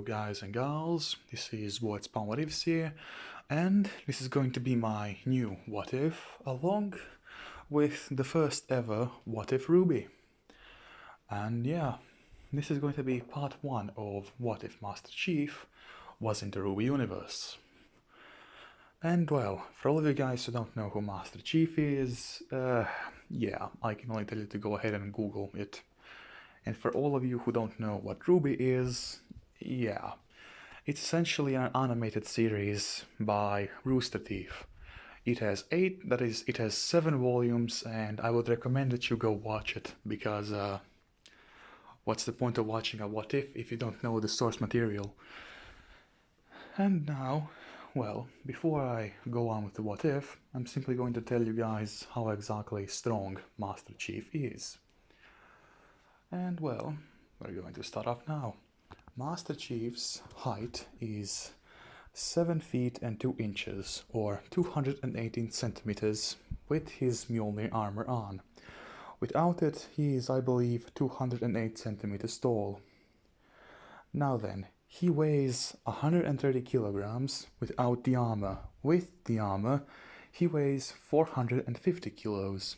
guys and gals, this is What's What Ifs here, and this is going to be my new What If, along with the first ever What If Rwby. And yeah, this is going to be part 1 of What If Master Chief was in the Rwby universe. And well, for all of you guys who don't know who Master Chief is, yeah, I can only tell you to go ahead and Google it. And for all of you who don't know what Rwby is, yeah, it's essentially an animated series by Rooster Teeth. It has 7 volumes, and I would recommend that you go watch it, because what's the point of watching a What If you don't know the source material? And now, well, before I go on with the What If, I'm simply going to tell you guys how exactly strong Master Chief is. And well, we're going to start off now. Master Chief's height is 7 feet and 2 inches, or 218 centimeters, with his Mjolnir armor on. Without it, he is, I believe, 208 centimeters tall. Now then, he weighs 130 kilograms without the armor. With the armor, he weighs 450 kilos.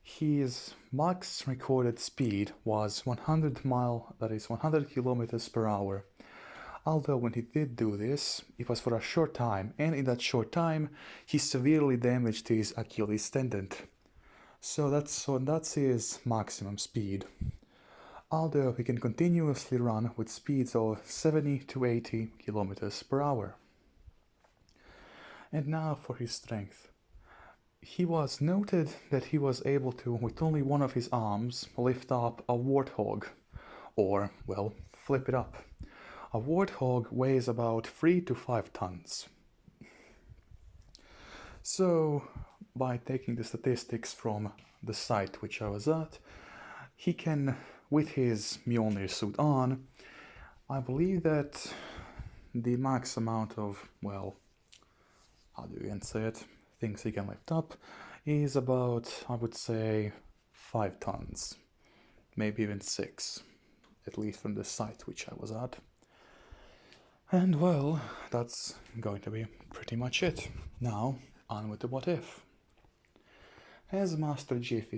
His max recorded speed was 100 kilometers per hour. Although when he did do this, it was for a short time, and in that short time, he severely damaged his Achilles tendon. So that's his maximum speed. Although he can continuously run with speeds of 70 to 80 kilometers per hour. And now for his strength. He was noted that he was able to, with only one of his arms, lift up a warthog, or, well, flip it up. A warthog weighs about 3 to 5 tons. So, by taking the statistics from the site which I was at, he can, with his Mjolnir suit on, I believe that the max amount of, well, how do you even say it? Things he can lift up is about, I would say, 5 tons, maybe even 6, at least from the site which I was at. And well, that's going to be pretty much it. Now, on with the What If. As Master Chief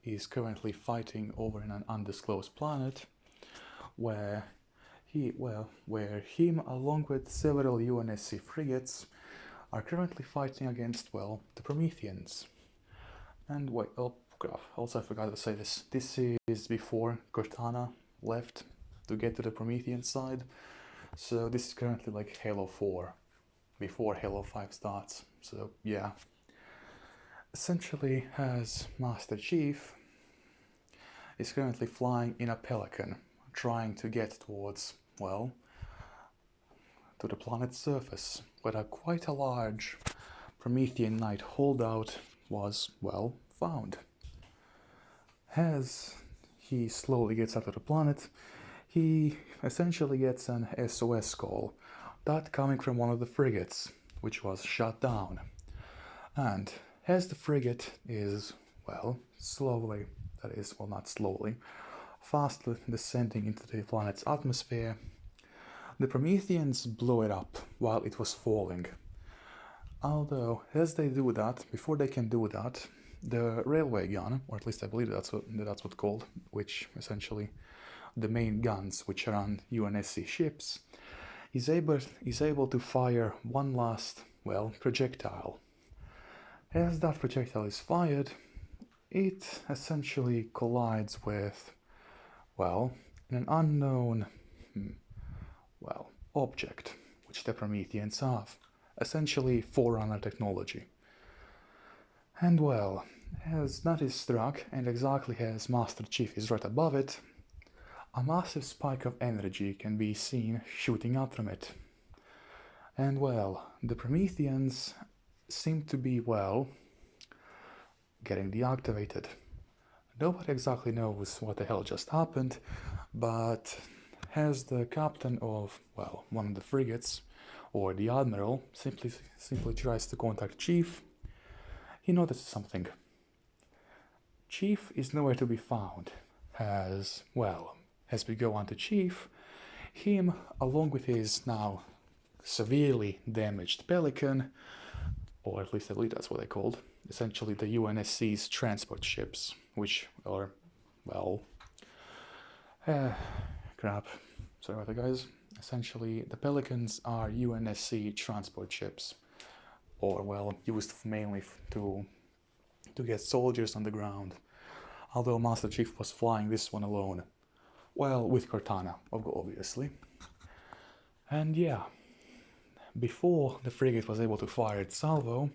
is currently fighting over in an undisclosed planet, where him along with several UNSC frigates are currently fighting against, well, the Prometheans. And wait, also I forgot to say this. This is before Cortana left to get to the Promethean side. So this is currently like Halo 4, before Halo 5 starts. So yeah. Essentially, as Master Chief is currently flying in a Pelican, trying to get towards, well, to the planet's surface, where quite a large Promethean Knight holdout was, well, found. As he slowly gets out of the planet, he essentially gets an SOS call, that coming from one of the frigates, which was shot down. And as the frigate is, well, fastly descending into the planet's atmosphere, the Prometheans blew it up while it was falling. Although, as they do that, before they can do that, the railway gun, or at least I believe that's what's called, which essentially the main guns which are on UNSC ships, is able to fire one last, well, projectile. As that projectile is fired, it essentially collides with, well, an unknown, object which the Prometheans have, essentially Forerunner technology. And well, as that is struck, and exactly as Master Chief is right above it, a massive spike of energy can be seen shooting out from it. And well, the Prometheans seem to be, well, getting deactivated. Nobody exactly knows what the hell just happened, but as the captain of, well, one of the frigates, or the admiral, simply tries to contact Chief, he notices something. Chief is nowhere to be found, as we go on to Chief, him, along with his now severely damaged Pelican, or at least I believe that's what they're called, essentially the UNSC's transport ships, which are, well, crap, sorry about that guys. Essentially, the Pelicans are UNSC transport ships, or well, used mainly to get soldiers on the ground, although Master Chief was flying this one alone. Well, with Cortana, obviously. And yeah, before the frigate was able to fire its salvo,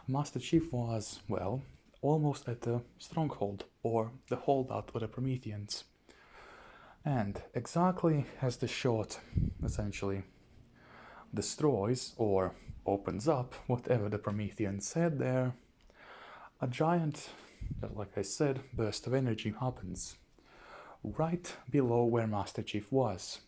Master Chief was, well, almost at the stronghold, or the holdout of the Prometheans. And exactly as the shot, essentially, destroys or opens up whatever the Prometheans had there, a giant, like I said, burst of energy happens right below where Master Chief was.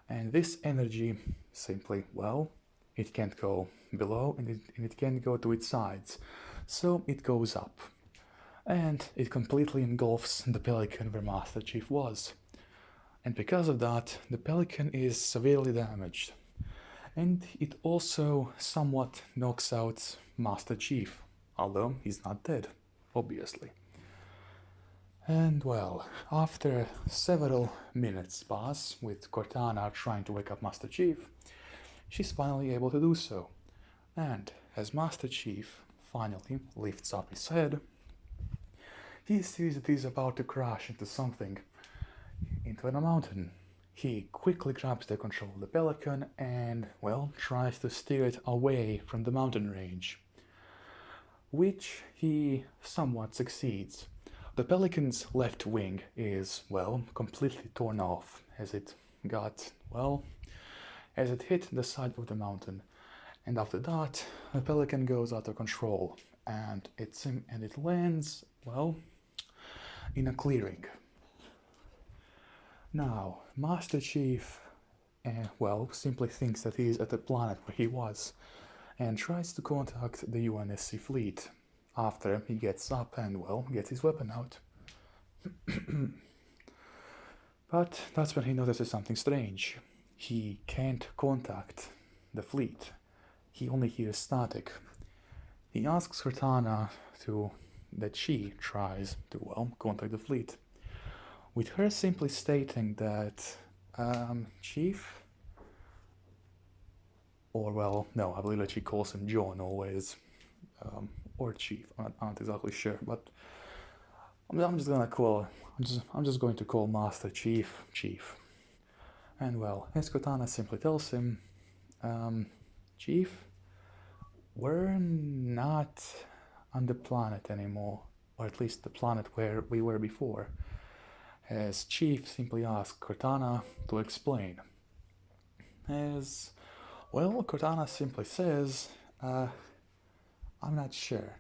And this energy simply, well, it can't go below and it can't go to its sides, so it goes up. And it completely engulfs the Pelican where Master Chief was. And because of that, the Pelican is severely damaged. And it also somewhat knocks out Master Chief, although he's not dead, obviously. And well, after several minutes pass with Cortana trying to wake up Master Chief, she's finally able to do so. And as Master Chief finally lifts up his head, he sees that he's about to crash into something, into a mountain. He quickly grabs the control of the Pelican and, well, tries to steer it away from the mountain range, which he somewhat succeeds. The Pelican's left wing is, well, completely torn off as it got, well, as it hit the side of the mountain. And after that, the Pelican goes out of control and it lands, well, in a clearing. Now, Master Chief, well, simply thinks that he is at the planet where he was and tries to contact the UNSC fleet after he gets up and, well, gets his weapon out. But that's when he notices something strange. He can't contact the fleet. He only hears static. He asks Cortana that she tries to, well, contact the fleet, with her simply stating that, Chief, or well, no, I believe that she calls him John always, or Chief, I'm not exactly sure, but I'm just going to call Master Chief, Chief. And well, as Cortana simply tells him, Chief, we're not on the planet anymore, or at least the planet where we were before. As Chief simply asks Cortana to explain. As, well, Cortana simply says, I'm not sure.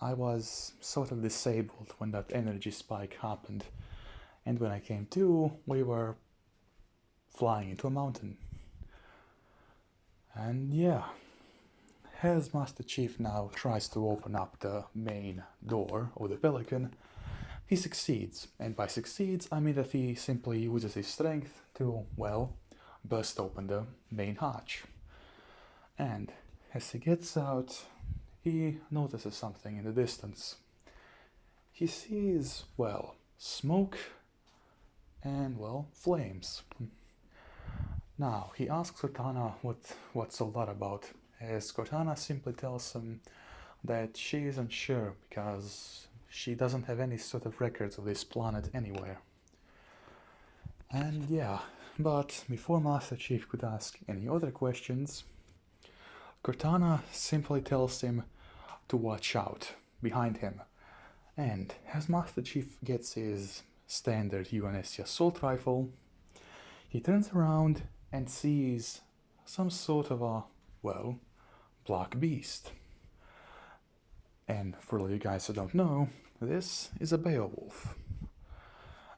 I was sort of disabled when that energy spike happened, and when I came to, we were flying into a mountain. And yeah, as Master Chief now tries to open up the main door of the Pelican, he succeeds, and by succeeds I mean that he simply uses his strength to, well, burst open the main hatch. And as he gets out, he notices something in the distance. He sees, well, smoke and, well, flames. Now, he asks Cortana what's all that about, as Cortana simply tells him that she isn't sure because she doesn't have any sort of records of this planet anywhere. And yeah, but before Master Chief could ask any other questions, Cortana simply tells him to watch out behind him. And as Master Chief gets his standard UNSC assault rifle, he turns around and sees some sort of a, well, black beast. And for you guys who don't know, this is a Beowulf.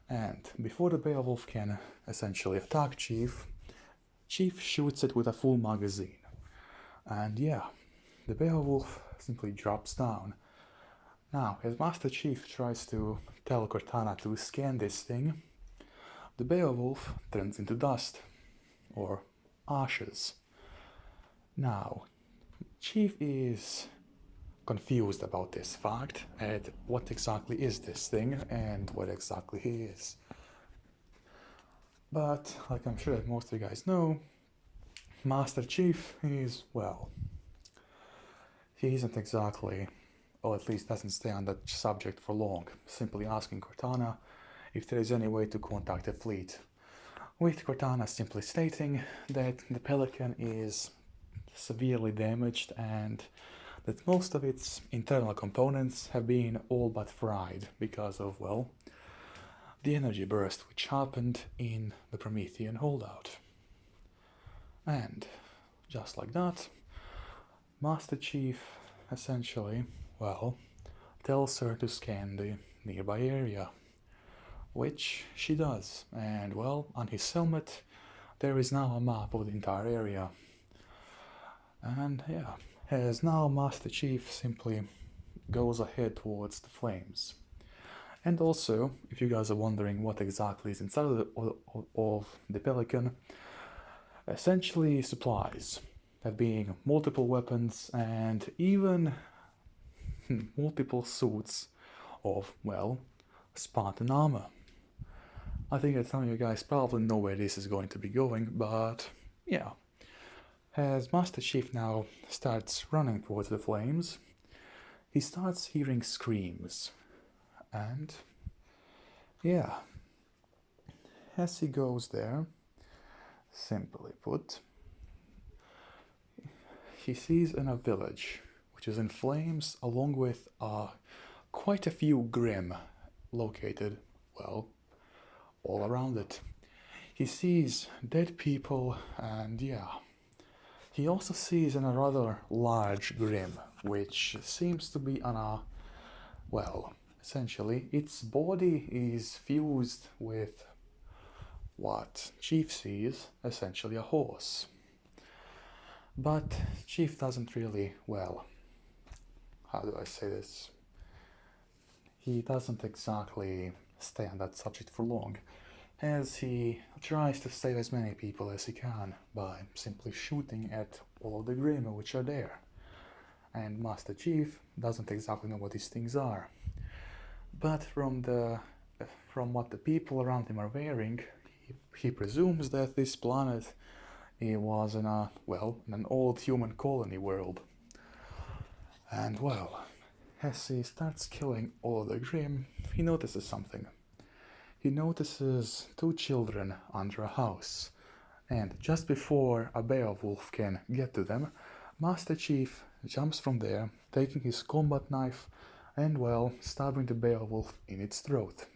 And before the Beowulf can essentially attack Chief shoots it with a full magazine. And yeah, the Beowulf simply drops down. Now, as Master Chief tries to tell Cortana to scan this thing, the Beowulf turns into dust. or ashes. Now, Chief is confused about this fact and what exactly is this thing and what exactly he is. But, like I'm sure that most of you guys know, Master Chief is, well, he isn't exactly, or at least doesn't stay on that subject for long, simply asking Cortana if there is any way to contact the fleet, with Cortana simply stating that the Pelican is severely damaged and that most of its internal components have been all but fried because of, well, the energy burst which happened in the Promethean holdout. And just like that, Master Chief essentially, well, tells her to scan the nearby area, which she does, and well, on his helmet there is now a map of the entire area. And yeah, as now Master Chief simply goes ahead towards the flames. And also, if you guys are wondering what exactly is inside of the Pelican, essentially supplies, that being multiple weapons and even multiple suits of, well, Spartan armor. I think that some of you guys probably know where this is going to be going, but yeah. As Master Chief now starts running towards the flames, he starts hearing screams. And yeah, as he goes there, simply put, he sees in a village which is in flames along with quite a few Grim located, well, all around it. He sees dead people and yeah, he also sees in a rather large Grim which seems to be on a, well, essentially its body is fused with what Chief sees, essentially a horse. But Chief doesn't really, well, how do I say this? He doesn't exactly stay on that subject for long, as he tries to save as many people as he can by simply shooting at all of the Grim which are there. And Master Chief doesn't exactly know what these things are. But from what the people around him are wearing, he presumes that this planet was in a, well, in an old human colony world. And well, as he starts killing all of the Grim, he notices something. He notices two children under a house, and just before a Beowulf can get to them, Master Chief jumps from there, taking his combat knife and, well, stabbing the Beowulf in its throat.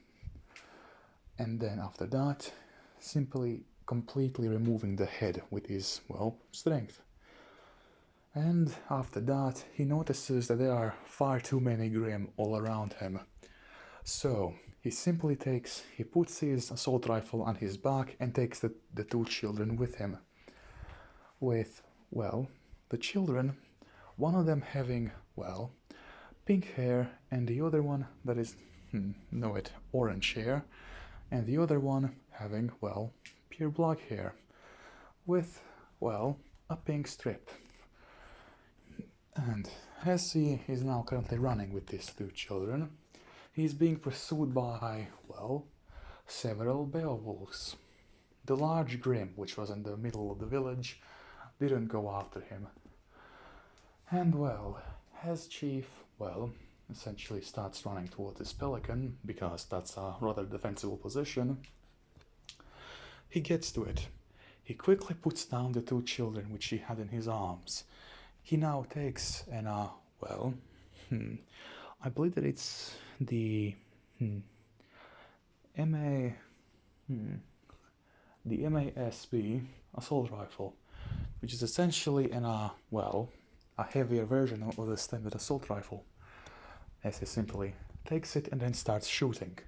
And then after that, simply completely removing the head with his, well, strength. And after that, he notices that there are far too many Grim all around him. So he simply puts his assault rifle on his back and takes the two children with him. With, well, the children, one of them having, well, pink hair and the other one that is, orange hair, and the other one having, well, pure black hair with, well, a pink strip. And as he is now currently running with these two children, he is being pursued by, well, several Beowulfs. The large Grim, which was in the middle of the village, didn't go after him. And well, as Chief, well, essentially starts running toward this Pelican, because that's a rather defensible position, he gets to it. He quickly puts down the two children which he had in his arms. He now takes an, I believe that it's the the MASB assault rifle, which is essentially a heavier version of the standard assault rifle, as he simply takes it and then starts shooting,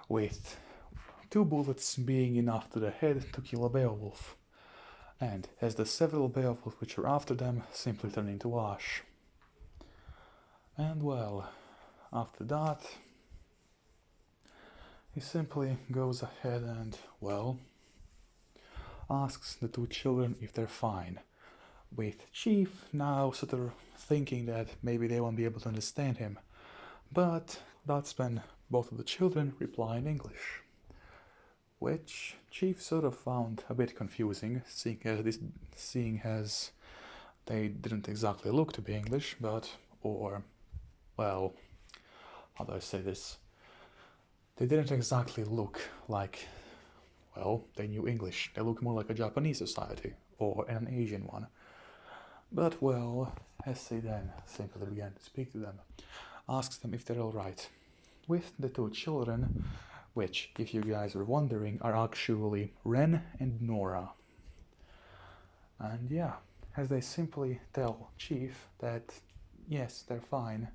with 2 bullets being enough to the head to kill a Beowulf, and as the several Beowulf which are after them simply turn into ash. And well, after that, he simply goes ahead and, well, asks the two children if they're fine, with Chief now sort of thinking that maybe they won't be able to understand him. But that's when both of the children reply in English, which Chief sort of found a bit confusing, seeing as they didn't exactly look to be English, well, how do I say this? They didn't exactly look like, well, they knew English. They looked more like a Japanese society, or an Asian one. But, well, Hesse then simply began to speak to them, asks them if they're alright, with the two children, which, if you guys were wondering, are actually Ren and Nora. And yeah, as they simply tell Chief that, yes, they're fine,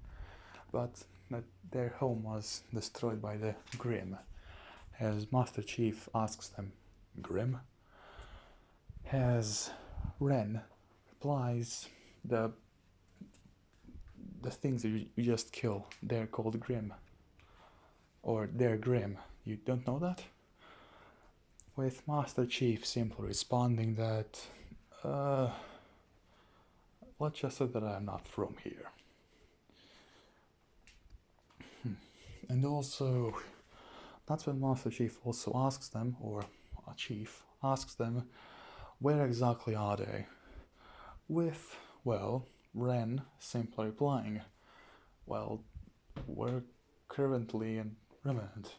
but that their home was destroyed by the Grim. As Master Chief asks them, Grim? As Ren replies, the things that you just kill, they're called Grim. Or they're Grim. You don't know that? With Master Chief simply responding that, let's just say that I'm not from here. And also, that's when Master Chief also asks them, or Chief asks them, where exactly are they? With, well, Ren simply replying, well, we're currently in Remnant.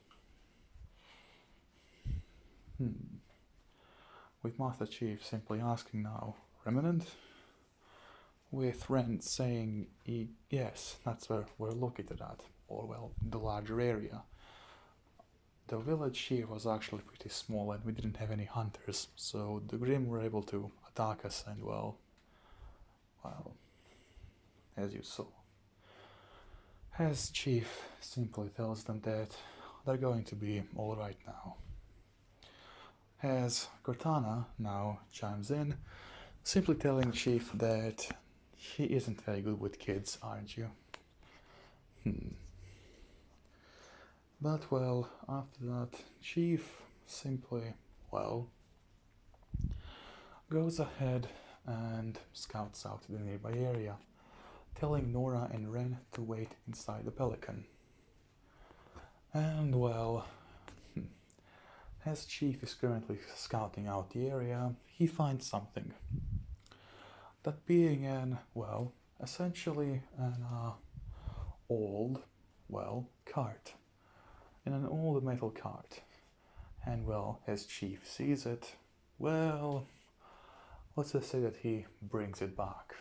With Master Chief simply asking now, Remnant? With Ren saying, yes, that's where we're located at, or well, the larger area. The village here was actually pretty small and we didn't have any hunters, so the Grim were able to attack us and well, as you saw. As Chief simply tells them that they're going to be alright now. As Cortana now chimes in, simply telling Chief that he isn't very good with kids, aren't you? But well, after that, Chief simply, well, goes ahead and scouts out the nearby area, telling Nora and Ren to wait inside the Pelican. And well, as Chief is currently scouting out the area, he finds something. That being an, well, essentially an old, well, cart. In an old metal cart. And well, as Chief sees it, well, let's just say that he brings it back.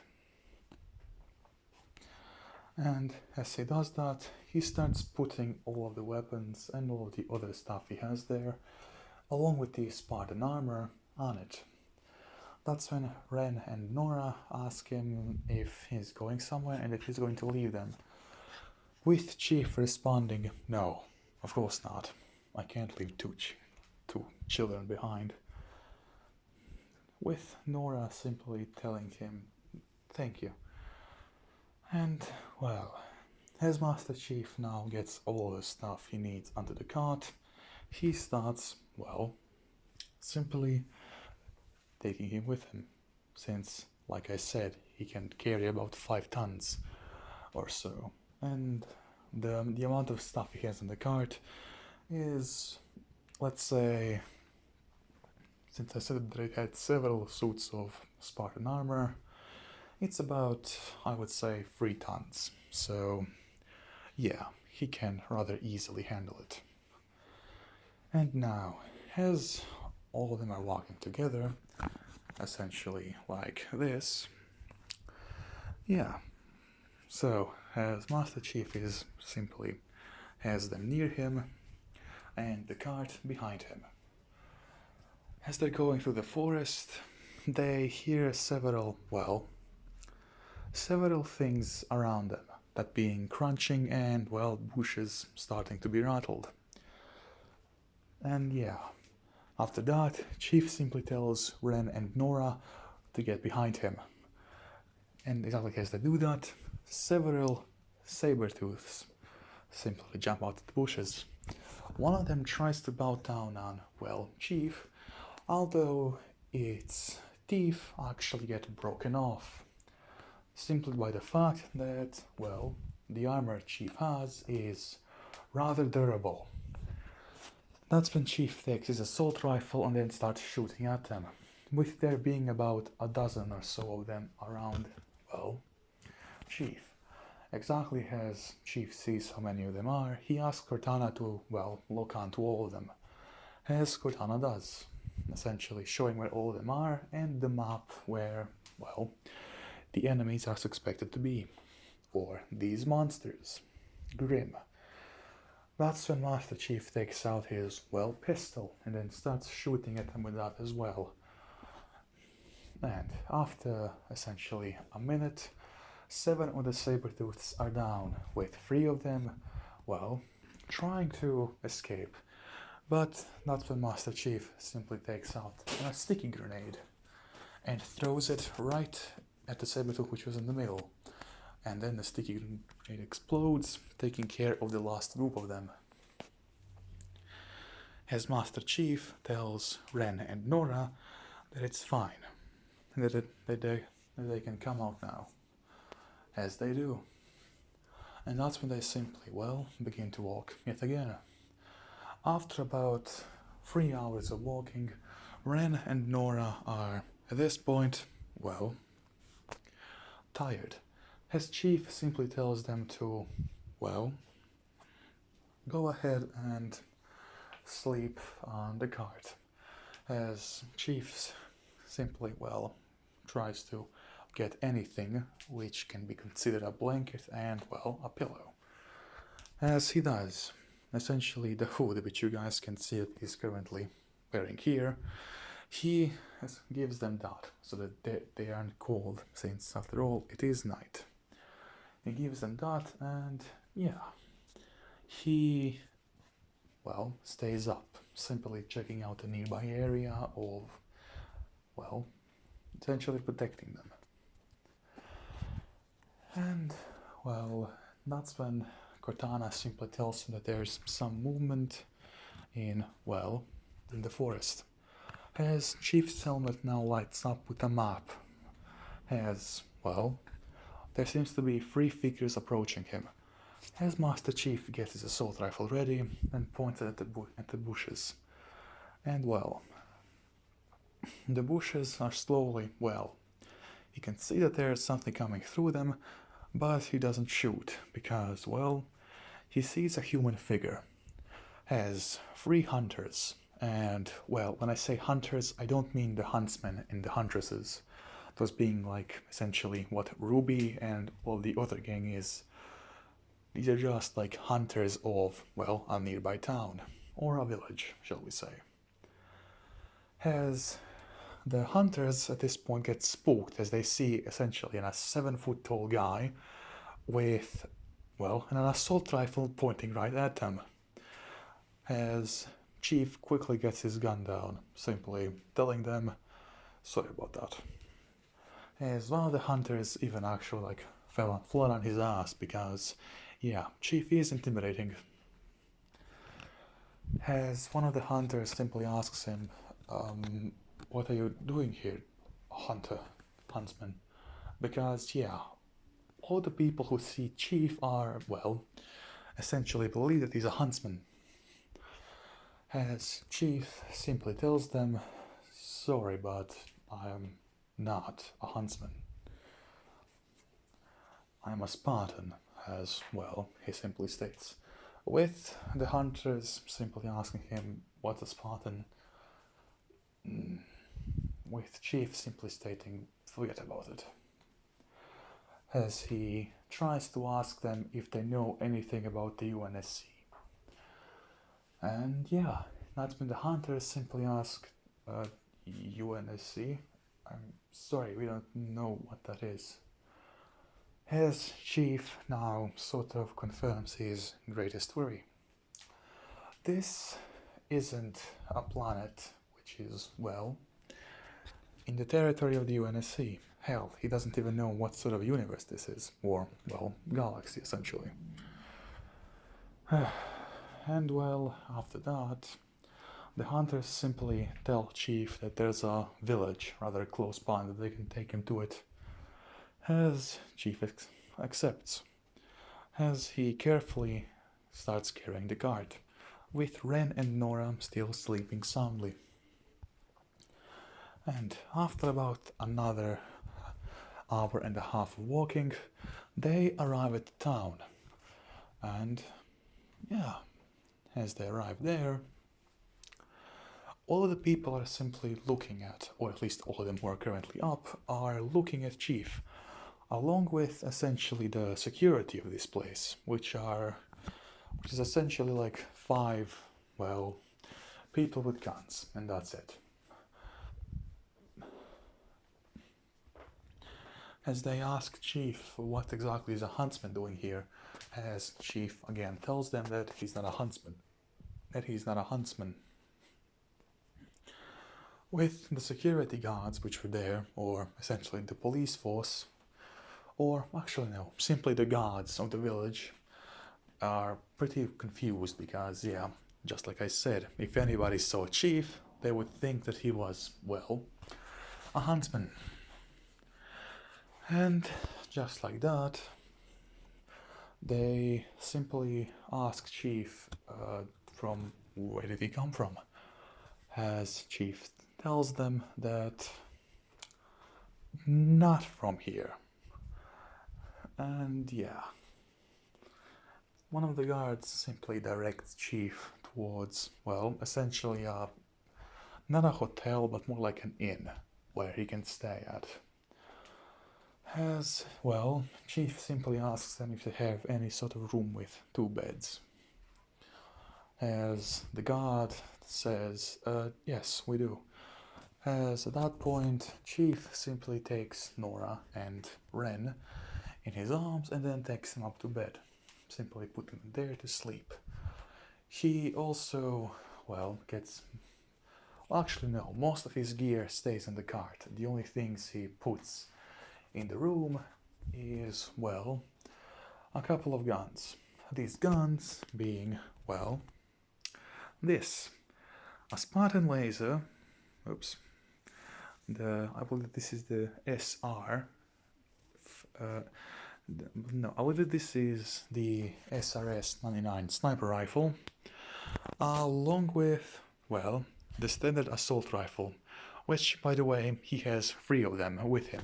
And as he does that, he starts putting all of the weapons and all of the other stuff he has there, along with the Spartan armor, on it. That's when Ren and Nora ask him if he's going somewhere and if he's going to leave them, with Chief responding, no, of course not. I can't leave two children behind. With Nora simply telling him, thank you. And, well, as Master Chief now gets all the stuff he needs under the cart, he starts, well, simply taking him with him, since, like I said, he can carry about 5 tons or so. And the amount of stuff he has in the cart is, let's say, since I said that it had several suits of Spartan armor, it's about, I would say, 3 tons. So, yeah, he can rather easily handle it. And now, as all of them are walking together, essentially like this, yeah. So, as Master Chief is simply has them near him, and the cart behind him. As they're going through the forest, they hear several things around them, that being crunching and, well, bushes starting to be rattled. And yeah, after that, Chief simply tells Ren and Nora to get behind him. And exactly as they do that, several saber-tooths simply jump out of the bushes. One of them tries to bow down on, well, Chief, although its teeth actually get broken off, simply by the fact that, well, the armor Chief has is rather durable. That's when Chief takes his assault rifle and then starts shooting at them, with there being about a dozen or so of them around, well, Chief. Exactly as Chief sees how many of them are, he asks Cortana to, well, look onto all of them, as Cortana does, essentially showing where all of them are and the map where, well, the enemies are suspected to be, or these monsters, Grim. That's when Master Chief takes out his, well, pistol and then starts shooting at them with that as well. And after essentially a minute, 7 of the Sabertooths are down, with 3 of them, well, trying to escape. But that's when Master Chief simply takes out a sticky grenade and throws it right at the Sabertooth which was in the middle. And then the sticky grenade explodes, taking care of the last group of them. As Master Chief tells Ren and Nora that it's fine, that they can come out now, as they do. And that's when they simply, well, begin to walk yet again. After about 3 hours of walking, Ren and Nora are, at this point, well, tired, as Chief simply tells them to, well, go ahead and sleep on the cart, as Chief simply, well, tries to get anything which can be considered a blanket and, well, a pillow. As he does, essentially the hood which you guys can see that he's currently wearing here, he gives them that so that they aren't cold, since after all it is night. He gives them that, and yeah, he, well, stays up, simply checking out the nearby area of, well, essentially protecting them. And, well, that's when Cortana simply tells him that there's some movement in, well, in the forest. As Chief's helmet now lights up with a map, as, well, there seems to be 3 figures approaching him, as Master Chief gets his assault rifle ready and points at the bushes. And, well, the bushes are slowly, well, he can see that there's something coming through them, but he doesn't shoot, because, well, he sees a human figure, as 3 hunters, and, well, when I say hunters, I don't mean the huntsmen and the huntresses, those being like, essentially, what Rwby and all the other gang is. These are just like hunters of, well, a nearby town, or a village, shall we say. As the hunters at this point get spooked as they see essentially a 7-foot-tall guy with, well, an assault rifle pointing right at them. As Chief quickly gets his gun down, simply telling them, sorry about that. As one of the hunters even actually like fell flat on his ass because, yeah, Chief is intimidating. As one of the hunters simply asks him, what are you doing here, huntsman? Because, yeah, all the people who see Chief are, well, essentially believe that he's a huntsman. As Chief simply tells them, sorry, but I am not a huntsman. I am a Spartan, as, well, he simply states, with the hunters simply asking him what a Spartan, with Chief simply stating, forget about it, as he tries to ask them if they know anything about the UNSC. And yeah, that's when the hunters simply ask, UNSC? I'm sorry, we don't know what that is. As Chief now sort of confirms his greatest worry. This isn't a planet which is, well, in the territory of the UNSC. Hell, he doesn't even know what sort of universe this is, or, well, galaxy essentially. And well, after that, The hunters simply tell Chief that there's a village rather close by and that they can take him to it. As Chief accepts, as he carefully starts carrying the cart, with Ren and Nora still sleeping soundly. And after about another hour and a half of walking, they arrive at the town. And yeah, as they arrive there, all of the people are simply looking at, or at least all of them who are currently up, are looking at Chief, along with essentially the security of this place, which is essentially like 5, well, people with guns, and that's it. As they ask Chief what exactly is a huntsman doing here, as Chief again tells them that he's not a huntsman. With the security guards which were there, or essentially the police force, or actually no, simply the guards of the village, are pretty confused because, yeah, just like I said, if anybody saw Chief, they would think that he was, well, a huntsman. And just like that, they simply ask Chief from where did he come from, as Chief tells them that not from here. And yeah, one of the guards simply directs Chief towards, well, essentially not a hotel, but more like an inn where he can stay at. As, well, Chief simply asks them if they have any sort of room with 2 beds. As the guard says, yes, we do. As at that point, Chief simply takes Nora and Ren in his arms and then takes them up to bed, simply putting them there to sleep. He also, well, actually no, most of his gear stays in the cart. The only things he puts in the room is, well, a couple of guns. These guns being, well, this. A Spartan laser, I believe this is the SR, no, I believe this is the SRS-99 sniper rifle, along with, well, the standard assault rifle, which, by the way, he has 3 of them with him.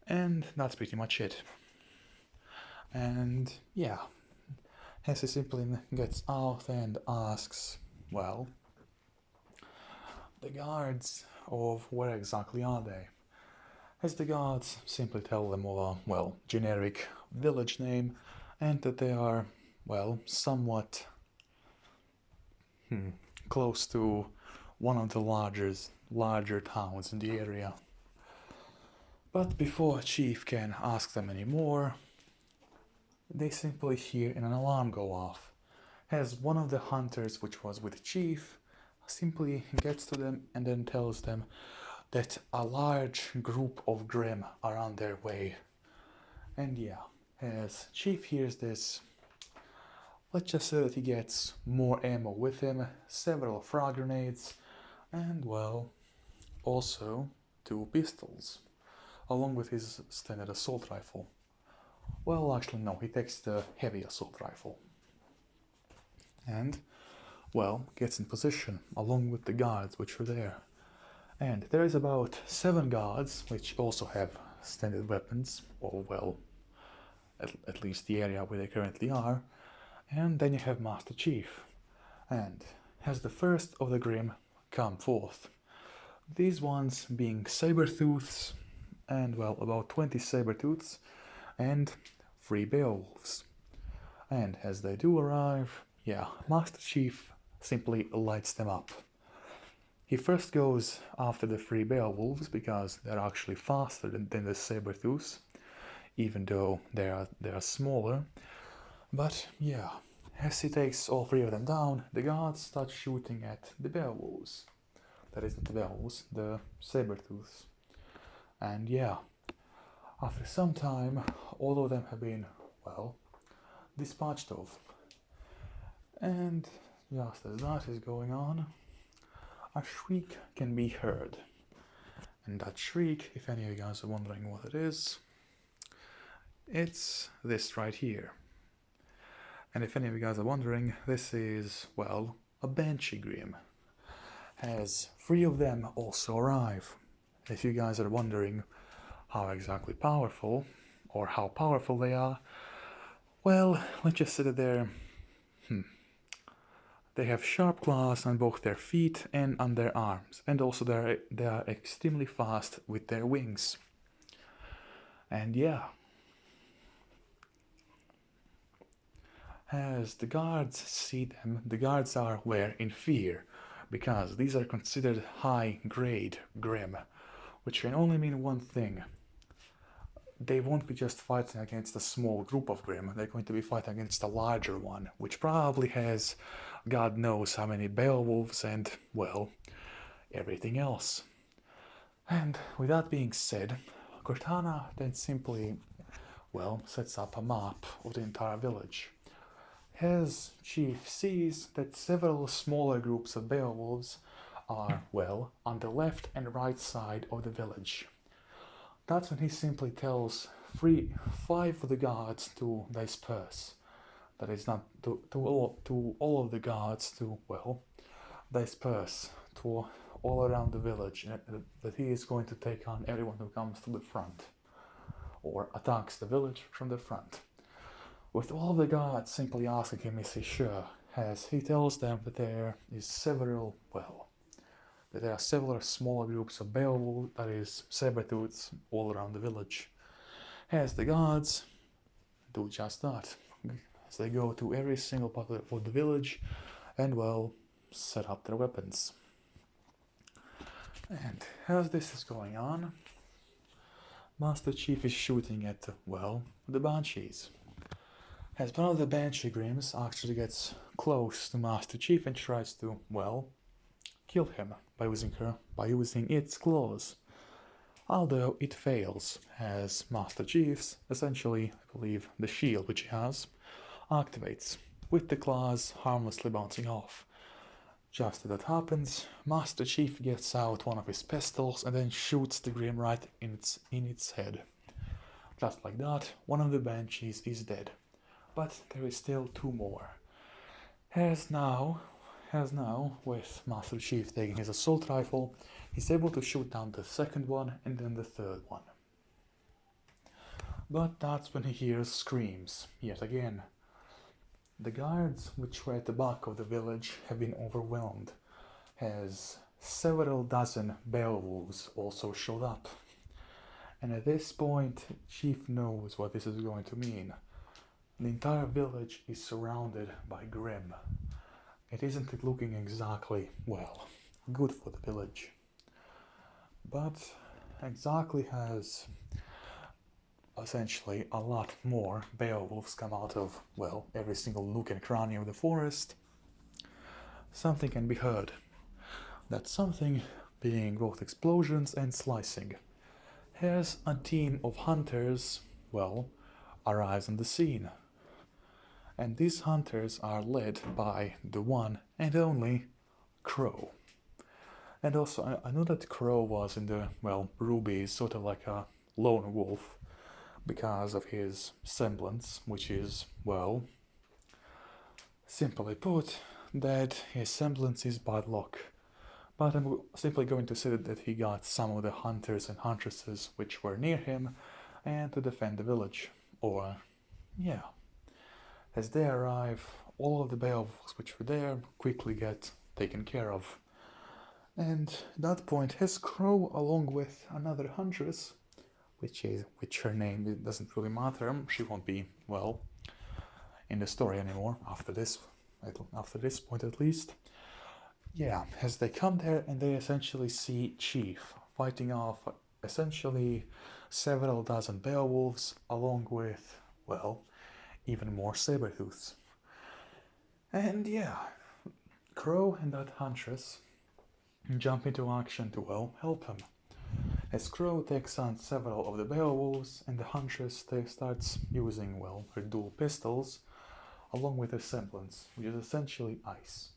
And that's pretty much it. And yeah, as he simply gets out and asks, well, the guards of where exactly are they? As the guards simply tell them of a, well, generic village name, and that they are, well, somewhat close to one of the larger towns in the area. But before Chief can ask them any more, they simply hear an alarm go off, as one of the hunters which was with Chief simply gets to them and then tells them that a large group of Grim are on their way. And yeah, as Chief hears this, let's just say that he gets more ammo with him, several frag grenades, and, well, also 2 pistols, along with his standard assault rifle. Well, actually no, he takes the heavy assault rifle. And, well, gets in position, along with the guards which are there. And there is about 7 guards, which also have standard weapons, or, well, at least the area where they currently are. And then you have Master Chief. And as the first of the Grim come forth, these ones being saber-tooths, and, well, about 20 saber-tooths, and 3 beowulfs. And as they do arrive, yeah, Master Chief simply lights them up. He first goes after the 3 beowulfs because they're actually faster than the saber-tooths, even though they are smaller. But yeah, as he takes all 3 of them down, the guards start shooting at the beowulfs. That is not the beowulfs, the saber-tooths. And yeah, after some time, all of them have been, well, dispatched of. And just as that is going on, a shriek can be heard. And that shriek, if any of you guys are wondering what it is, it's this right here. And if any of you guys are wondering, this is, well, a Banshee Grim. As 3 of them also arrive. If you guys are wondering how exactly powerful, or how powerful they are, well, let's just say that they have sharp claws on both their feet and on their arms, and also they are extremely fast with their wings. And yeah, as the guards see them, the guards are in fear, because these are considered high-grade Grim, which can only mean one thing. They won't be just fighting against a small group of Grim, they're going to be fighting against a larger one, which probably has God knows how many Beowulfs and, well, everything else. And with that being said, Cortana then simply, well, sets up a map of the entire village. His chief sees that several smaller groups of Beowulfs are, well, on the left and right side of the village. That's when he simply tells 5 of the guards to disperse. That is not to all of the guards to, well, disperse to all around the village, and that he is going to take on everyone who comes to the front, or attacks the village from the front. With all of the guards simply asking him is he sure, as he tells them that there are several smaller groups of Beowulf, that is, saber-tooths, all around the village. As the guards do just that. As they go to every single part of the village and, well, set up their weapons. And as this is going on, Master Chief is shooting at, well, the Banshees. As one of the Banshee Grims actually gets close to Master Chief and tries to, well, kill him by using its claws. Although it fails, as Master Chief's, essentially, I believe, the shield which he has, activates, with the claws harmlessly bouncing off. Just as that happens, Master Chief gets out one of his pistols and then shoots the Grim right in its head. Just like that, one of the Banshees is dead. But there is still 2 more. As now, with Master Chief taking his assault rifle, he's able to shoot down the 2nd one and then the 3rd one. But that's when he hears screams, yet again. The guards which were at the back of the village have been overwhelmed, as several dozen Beowulfs also showed up. And at this point, Chief knows what this is going to mean. The entire village is surrounded by Grim. It isn't looking exactly, well, good for the village. But exactly as essentially a lot more Beowulfs come out of, well, every single nook and cranny of the forest, something can be heard. That something being both explosions and slicing. As a team of hunters, well, arrives on the scene. And these hunters are led by the one and only Crow. And also, I know that Crow was in the, well, Rwby is sort of like a lone wolf because of his semblance, which is, well, simply put, that his semblance is bad luck. But I'm simply going to say that he got some of the hunters and huntresses which were near him and to defend the village. Or, yeah. As they arrive, all of the Beowulfs which were there quickly get taken care of. And at that point, his Crow, along with another huntress, which her name doesn't really matter, she won't be, well, in the story anymore, after this point at least. Yeah, as they come there and they essentially see Chief fighting off essentially several dozen Beowulfs, along with, well, even more saber-tooths. And yeah, Crow and that huntress jump into action to, well, help him. As Crow takes on several of the Beowulfs and the huntress starts using, well, her dual pistols, along with her semblance, which is essentially ice.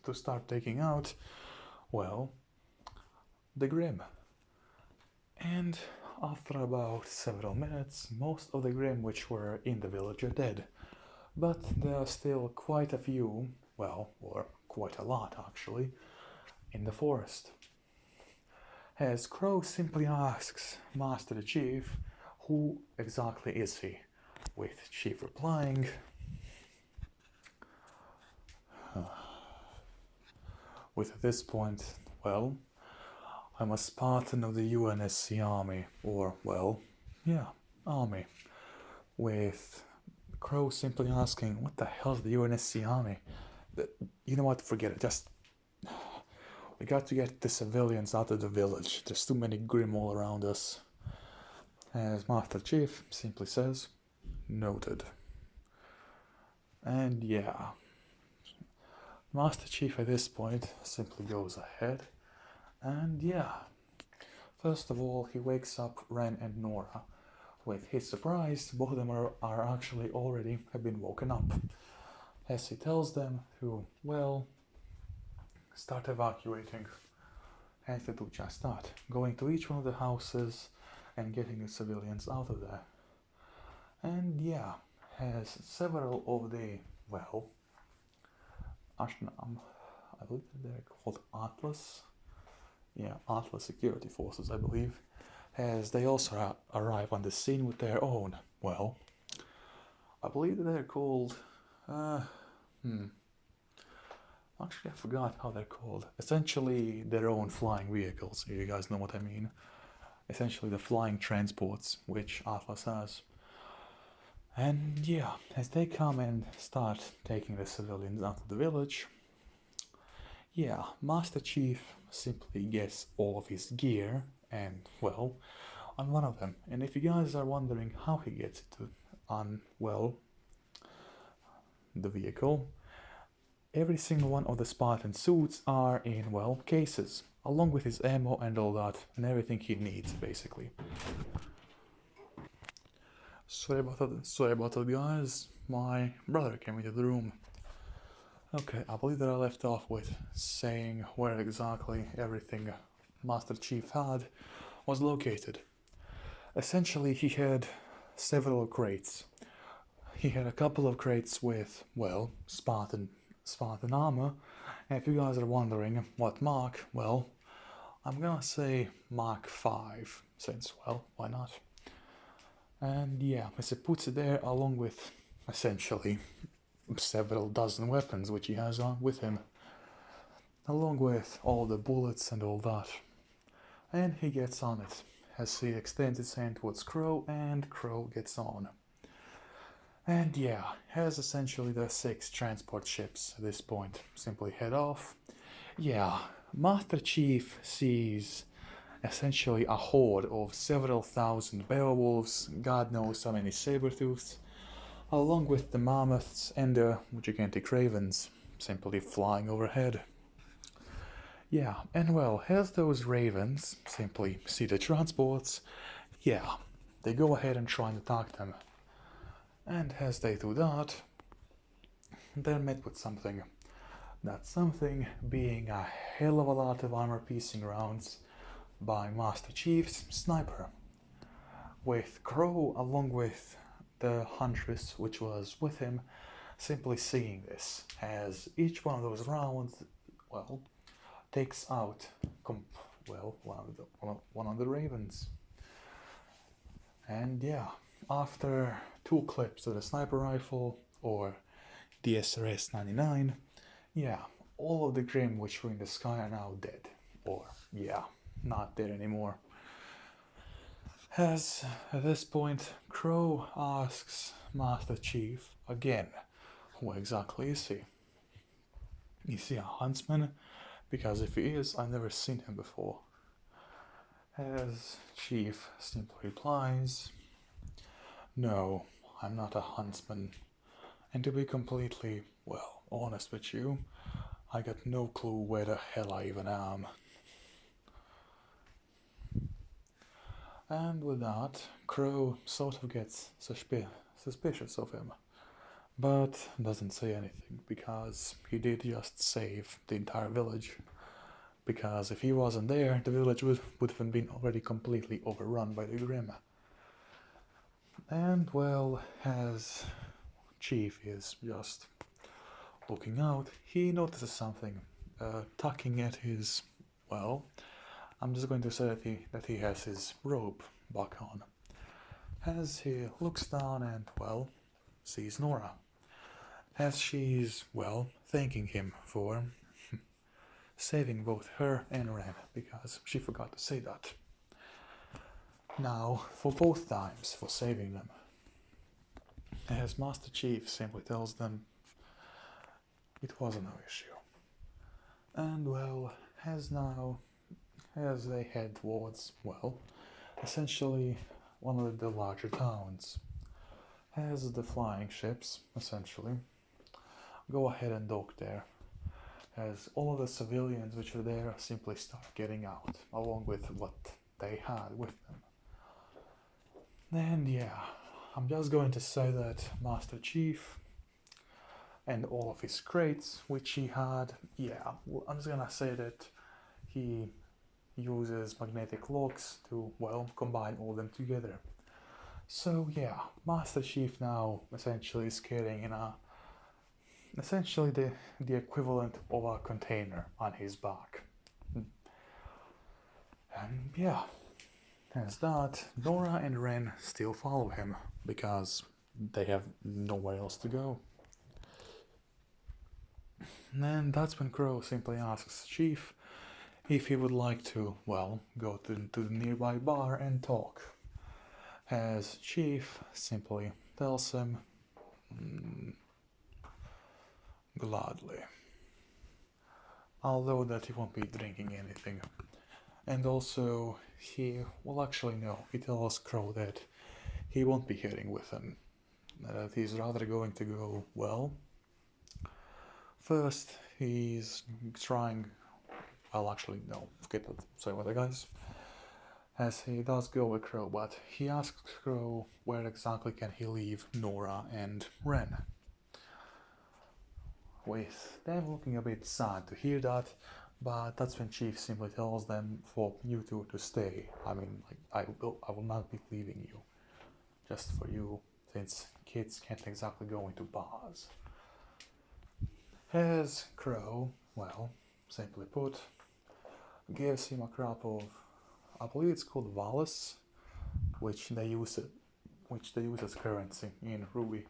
to start taking out, well, the Grim. And after about several minutes, most of the Grim which were in the village are dead. But there are still quite a few, well, or quite a lot actually, in the forest. As Crow simply asks Master Chief, who exactly is he? With Chief replying, with this point, well, I'm a Spartan of the UNSC army, or, well, yeah, army. With Crow simply asking, what the hell's the UNSC army? You know what, forget it, just... We got to get the civilians out of the village, there's too many Grim all around us. As Master Chief simply says, noted. And yeah, Master Chief at this point simply goes ahead, and yeah, first of all he wakes up Ren and Nora. With his surprise, both of them are actually already have been woken up, as he tells them to, well, start evacuating. And they do just that, going to each one of the houses and getting the civilians out of there. And yeah, has several of the, well, actually, I believe they're called Atlas. Yeah, Atlas security forces, I believe. As they also arrive on the scene with their own, well, I believe they're called, actually I forgot how they're called. Essentially their own flying vehicles, you guys know what I mean. Essentially the flying transports which Atlas has. And yeah, as they come and start taking the civilians out of the village, yeah, Master Chief simply gets all of his gear and, well, on one of them. And if you guys are wondering how he gets it on, well, the vehicle, every single one of the Spartan suits are in, well, cases, along with his ammo and all that, and everything he needs, basically. Sorry about that, guys. My brother came into the room. Okay, I believe that I left off with saying where exactly everything Master Chief had was located. Essentially, he had several crates. He had a couple of crates with, well, Spartan armor. And if you guys are wondering what mark, well, I'm gonna say Mark 5, since, well, why not? And yeah, as he puts it there along with, essentially, several dozen weapons which he has on with him, along with all the bullets and all that. And he gets on it, as he extends his hand towards Crow, and Crow gets on. And yeah, has essentially the 6 transport ships at this point simply head off. Yeah, Master Chief sees essentially a horde of several thousand beowulfs, God knows how many saber-tooths, along with the mammoths and the gigantic ravens simply flying overhead. Yeah, and well, as those ravens simply see the transports, yeah, they go ahead and try and attack them. And as they do that, they're met with something. That something being a hell of a lot of armor-piercing rounds by Master Chief's sniper, with Crow along with the huntress which was with him simply seeing this, as each one of those rounds, well, takes out, one of the ravens. And yeah, after 2 clips of the sniper rifle, or the SRS-99, yeah, all of the Grim which were in the sky are now dead, or yeah, not there anymore. As at this point, Crow asks Master Chief again, who exactly is he? Is he a huntsman? Because if he is, I've never seen him before. As Chief simply replies, no, I'm not a huntsman. And to be completely, well, honest with you, I got no clue where the hell I even am. And with that, Crow sort of gets suspicious of him. but doesn't say anything because he did just save the entire village. Because if he wasn't there, the village would have been already completely overrun by the Grim. And well, as Chief is just looking out, he notices something tucking at his, well, I'm just going to say that he has his robe back on. As he looks down and, well, sees Nora. As she's, well, thanking him for saving both her and Ren, because she forgot to say that. Now, for both times, for saving them, as Master Chief simply tells them it was no issue. And well, as they head towards, well, essentially one of the larger towns, as the flying ships, essentially, go ahead and dock there, as all of the civilians which are there simply start getting out, along with what they had with them. And yeah, I'm just going to say that Master Chief and all of his crates which he had, yeah, I'm just gonna say that he uses magnetic locks to, well, combine all of them together. So yeah, Master Chief now essentially is carrying in essentially the equivalent of a container on his back. And yeah, as that, Nora and Ren still follow him because they have nowhere else to go. And that's when Crow simply asks Chief if he would like to, well, go to the nearby bar and talk. As Chief simply tells him, gladly. Although that he won't be drinking anything. And also, he tells Crow that he won't be heading with him. That he's rather going to go, well, first he's trying, well actually no, forget that, sorry about that guys. As he does go with Crow, but he asks Crow where exactly can he leave Nora and Ren. With them looking a bit sad to hear that, but that's when Chief simply tells them for you two to stay. I mean, like, I will not be leaving you, just for you, since kids can't exactly go into bars. As Crow, well, simply put, gives him a crop of, I believe it's called Valis, which they use as currency in Rwby.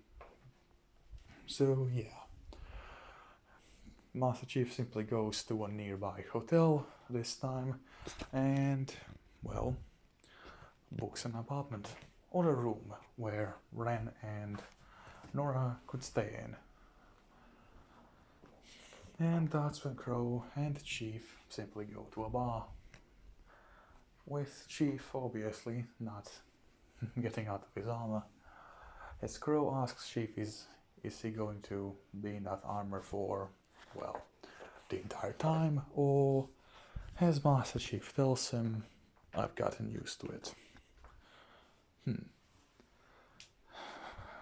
So yeah. Master Chief simply goes to a nearby hotel this time and, well, books an apartment or a room where Ren and Nora could stay in. And that's when Crow and Chief simply go to a bar, with Chief obviously not getting out of his armor. As Crow asks Chief is he going to be in that armor for, well, the entire time, or as Master Chief tells him, I've gotten used to it.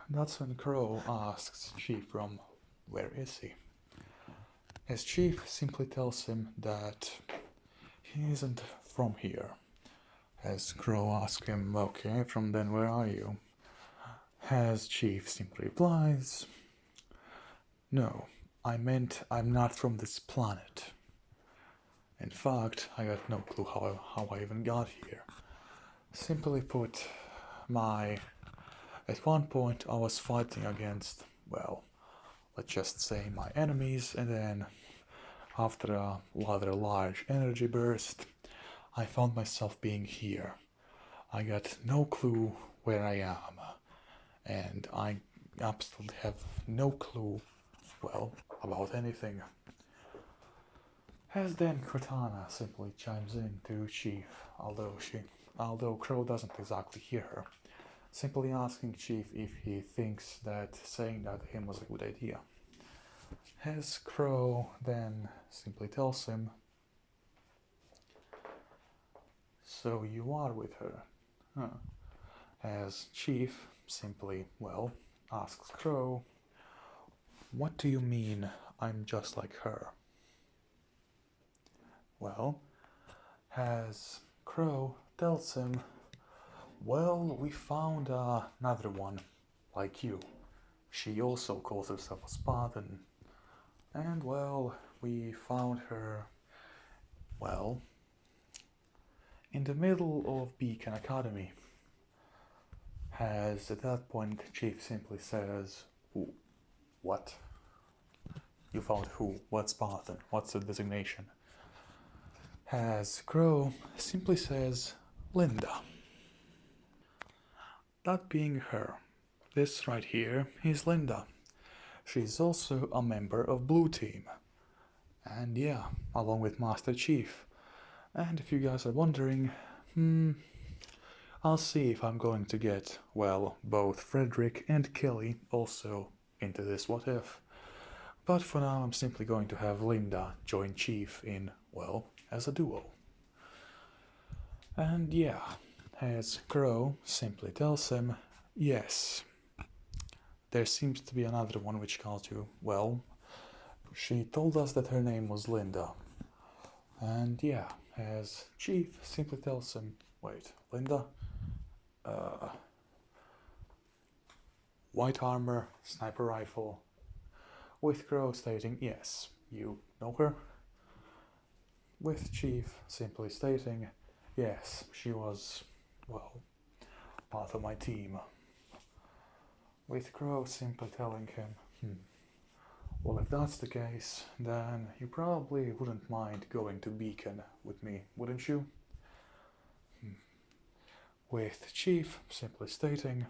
That's when Crow asks Chief from where is he? As Chief simply tells him that he isn't from here. As Crow asks him, okay, from then where are you? As Chief simply replies, no, I meant I'm not from this planet. In fact, I got no clue how I even got here. Simply put, at one point I was fighting against, well, let's just say my enemies, and then after a rather large energy burst, I found myself being here. I got no clue where I am, and I absolutely have no clue, well, about anything. As then Cortana simply chimes in to Chief, although Crow doesn't exactly hear her, simply asking Chief if he thinks that saying that to him was a good idea. As Crow then simply tells him, so you are with her, huh? As Chief simply, well, asks Crow, What do you mean I'm just like her? Well, as Crow tells him, well, we found another one like you. She also calls herself a Spartan. And well, we found her, well, in the middle of Beacon Academy. As at that point, Chief simply says, what? You found who? What Spartan? What's the designation? As Crow simply says, Linda. That being her. This right here is Linda. She's also a member of Blue Team. And yeah, along with Master Chief. And if you guys are wondering, I'll see if I'm going to get, well, both Frederick and Kelly also into this what if. But for now I'm simply going to have Linda join Chief in, well, as a duo. And yeah, as Crow simply tells him, yes, there seems to be another one which calls you, well, she told us that her name was Linda. And yeah, as Chief simply tells him, wait, Linda? White armor, sniper rifle, with Crow stating, yes, you know her? With Chief simply stating, yes, she was, well, part of my team. With Crow simply telling him, well, if that's the case, then you probably wouldn't mind going to Beacon with me, wouldn't you? With Chief simply stating,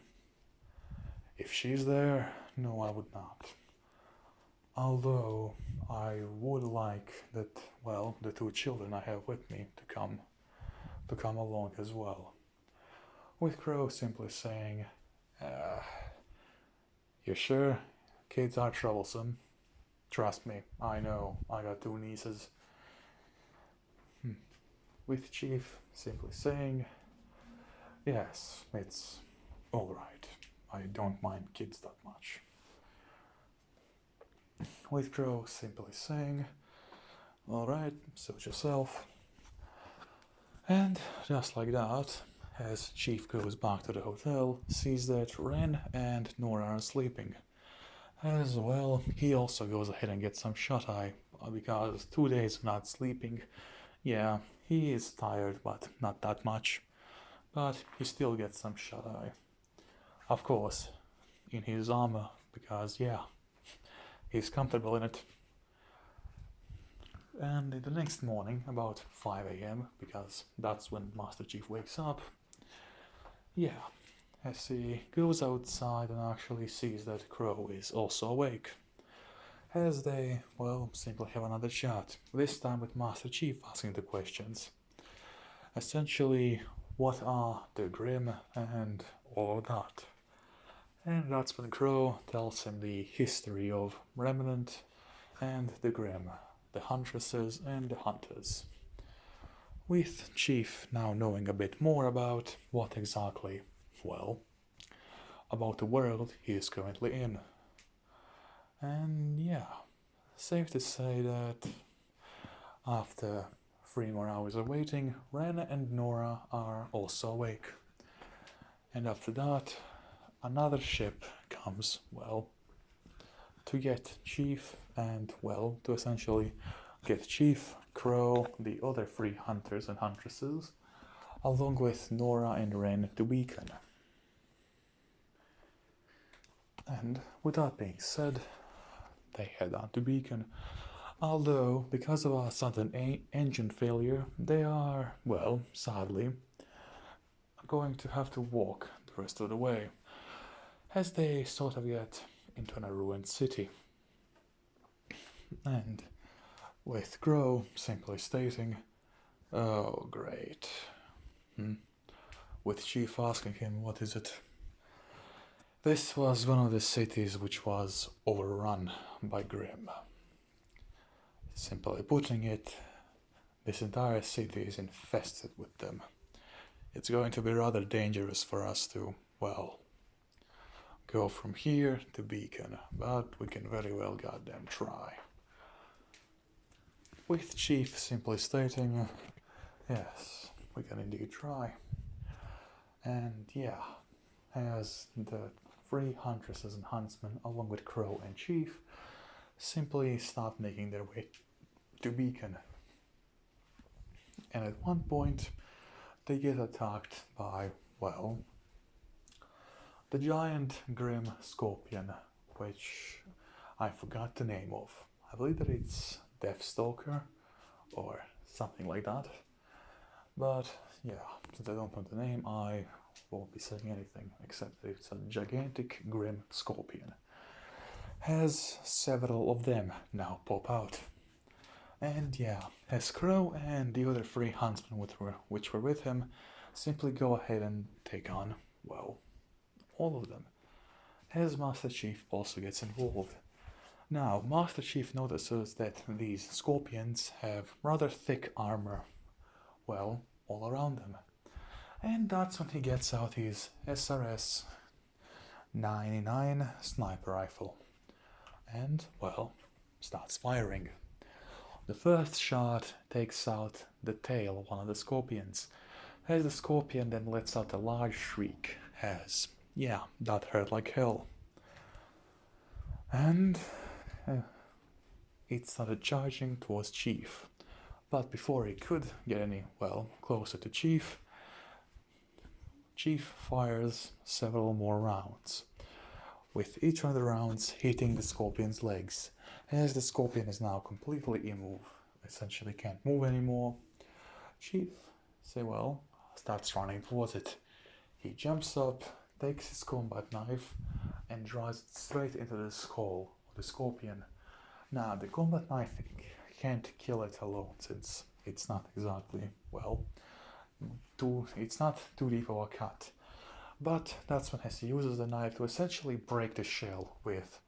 if she's there, no, I would not. Although I would like that, well, the two children I have with me to come along as well. With Crow simply saying, you sure? Kids are troublesome. Trust me, I know, I got two nieces. With Chief simply saying, yes, it's alright. I don't mind kids that much. With Crow simply saying, alright, suit yourself. And just like that, as Chief goes back to the hotel, sees that Ren and Nora are sleeping. As well, he also goes ahead and gets some shut-eye, because 2 days of not sleeping, yeah, he is tired, but not that much. But he still gets some shut-eye. Of course, in his armor, because yeah, he's comfortable in it. And the next morning, about 5 AM, because that's when Master Chief wakes up, yeah, as he goes outside and actually sees that Crow is also awake. As they, well, simply have another chat, this time with Master Chief asking the questions. Essentially, what are the Grim and all of that. And that's when Crow tells him the history of Remnant and the Grim, the Huntresses and the Hunters. With Chief now knowing a bit more about what exactly, well, about the world he is currently in. And yeah, safe to say that after 3 more hours of waiting, Ren and Nora are also awake. And after that, another ship comes, well, to get Chief and, well, to essentially get Chief, Crow, the other 3 hunters and huntresses, along with Nora and Ren to Beacon. And with that being said, they head on to Beacon. Although, because of a sudden engine failure, they are, well, sadly, going to have to walk the rest of the way, as they sort of get into a ruined city. And with Crow simply stating, oh great. With Chief asking him, what is it? This was one of the cities which was overrun by Grim. Simply putting it, this entire city is infested with them. It's going to be rather dangerous for us to, well, go from here to Beacon, but we can very well goddamn try. With Chief simply stating, yes, we can indeed try. And yeah, as the 3 huntresses and huntsmen, along with Crow and Chief, simply start making their way to Beacon. And at one point, they get attacked by, well, the giant Grim Scorpion, which I forgot the name of. I believe that it's Deathstalker or something like that. But yeah, since I don't know the name, I won't be saying anything except that it's a gigantic Grim Scorpion. Has several of them now pop out. And yeah, as Crow and the other 3 huntsmen which were with him simply go ahead and take on, well, all of them. As Master Chief also gets involved. Now, Master Chief notices that these scorpions have rather thick armor, well, all around them. And that's when he gets out his SRS 99 sniper rifle. And, well, starts firing. The first shot takes out the tail of one of the scorpions, as the scorpion then lets out a large shriek, as, yeah, that hurt like hell. And it started charging towards Chief, but before he could get any, well, closer to Chief fires several more rounds, with each one of the rounds hitting the scorpion's legs, as the scorpion is now completely immobile, essentially can't move anymore. Chief, starts running towards it. He jumps up, takes his combat knife, and drives it straight into the skull of the scorpion. Now, the combat knife can't kill it alone, since it's not exactly, well, it's not too deep of a cut. But that's when Hesse uses the knife to essentially break the shell with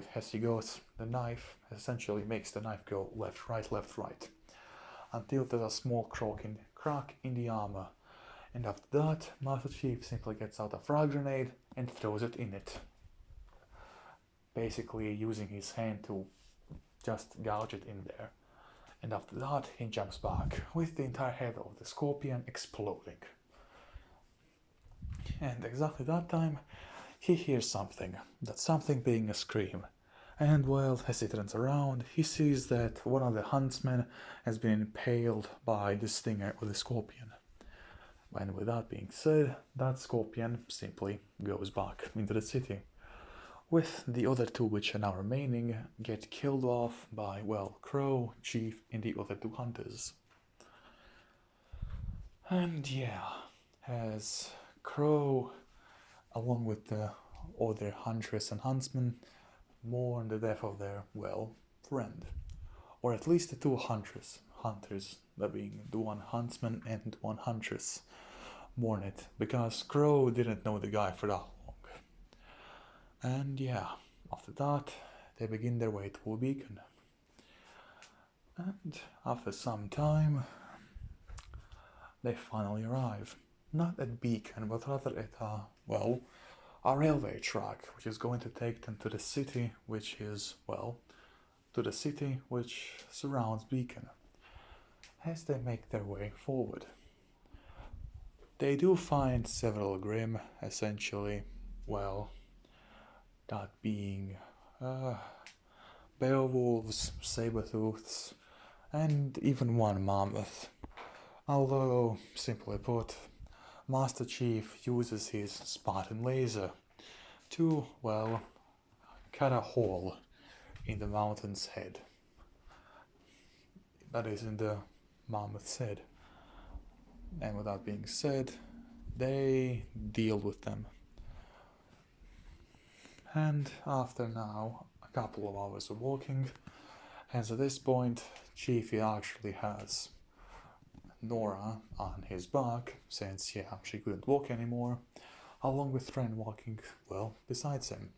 Hesse goes, the knife essentially makes the knife go left, right, until there's a small crack in the armor. And after that, Master Chief simply gets out a frag grenade and throws it in it. Basically using his hand to just gouge it in there. And after that, he jumps back, with the entire head of the scorpion exploding. And exactly that time, he hears something, that something being a scream. And while as he turns around, he sees that one of the huntsmen has been impaled by the stinger of the scorpion. And with that being said, that scorpion simply goes back into the city, with the other 2 which are now remaining get killed off by, well, Crow, Chief, and the other 2 hunters. And yeah, as Crow, along with the other huntress and huntsman, mourn the death of their, well, friend. Or at least the 2 hunters, that being the 1 huntsman and 1 huntress, mourn it, because Crow didn't know the guy for that long. And yeah, after that, they begin their way to a beacon. And after some time, they finally arrive. Not at Beacon, but rather at a railway track, which is going to take them to the city, which is, well, to the city which surrounds Beacon. As they make their way forward, they do find several Grim, essentially, well, that being Beowulfs, Sabertooths, and even 1 Mammoth. Although, simply put, Master Chief uses his Spartan laser to, well, cut a hole in the mountain's head. That is, in the mammoth's head. And with that being said, they deal with them. And after now a couple of hours of walking, as at this point, Chiefy actually has Nora on his back, since, yeah, she couldn't walk anymore, along with Ren walking, well, besides him.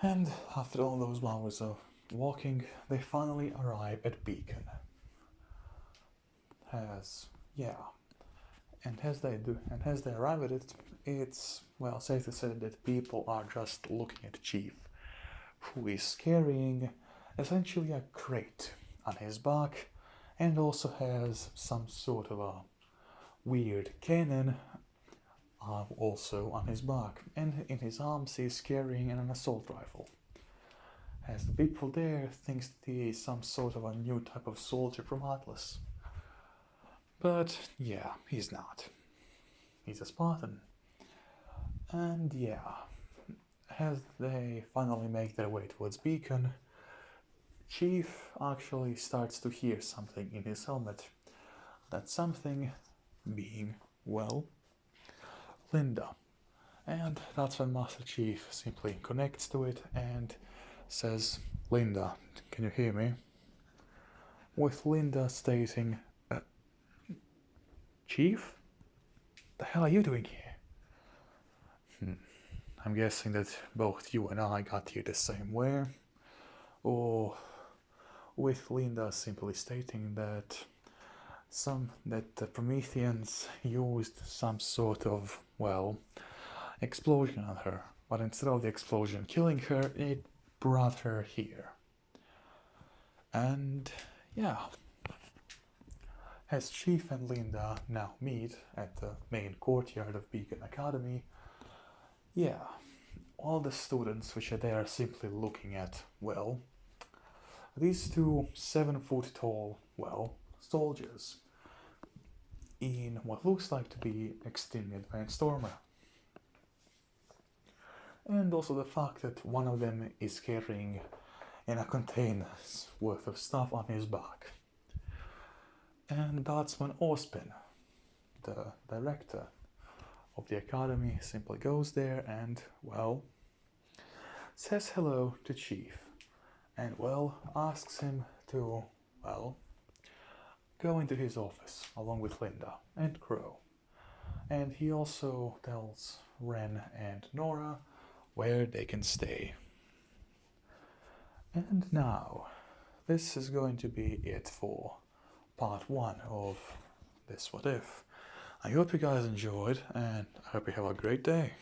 And after all those hours of walking, they finally arrive at Beacon. And as they arrive at it, it's, well, safe to say that people are just looking at Chief, who is carrying essentially a crate on his back and also has some sort of a weird cannon also on his back, and in his arms he's carrying an assault rifle. As the people there thinks that he is some sort of a new type of soldier from Atlas. But yeah, he's not. He's a Spartan. And yeah, as they finally make their way towards Beacon, Chief actually starts to hear something in his helmet. That something being, well, Linda. And that's when Master Chief simply connects to it and says, "Linda, can you hear me?" With Linda stating, "Chief? The hell are you doing here?" I'm guessing that both you and I got here the same way. Or with Linda simply stating that the Prometheans used some sort of, well, explosion on her, but instead of the explosion killing her, it brought her here. And yeah, as Chief and Linda now meet at the main courtyard of Beacon Academy, yeah, all the students which are there are simply looking at, well, these two 7-foot tall, well, soldiers in what looks like to be extremely advanced armor. And also the fact that one of them is carrying in a container's worth of stuff on his back. And that's when Ospin, the director of the academy, simply goes there and, well, says hello to Chief and, well, asks him to, well, go into his office along with Linda and Crow. And he also tells Ren and Nora where they can stay. And now, this is going to be it for part 1 of this What If. I hope you guys enjoyed, and I hope you have a great day.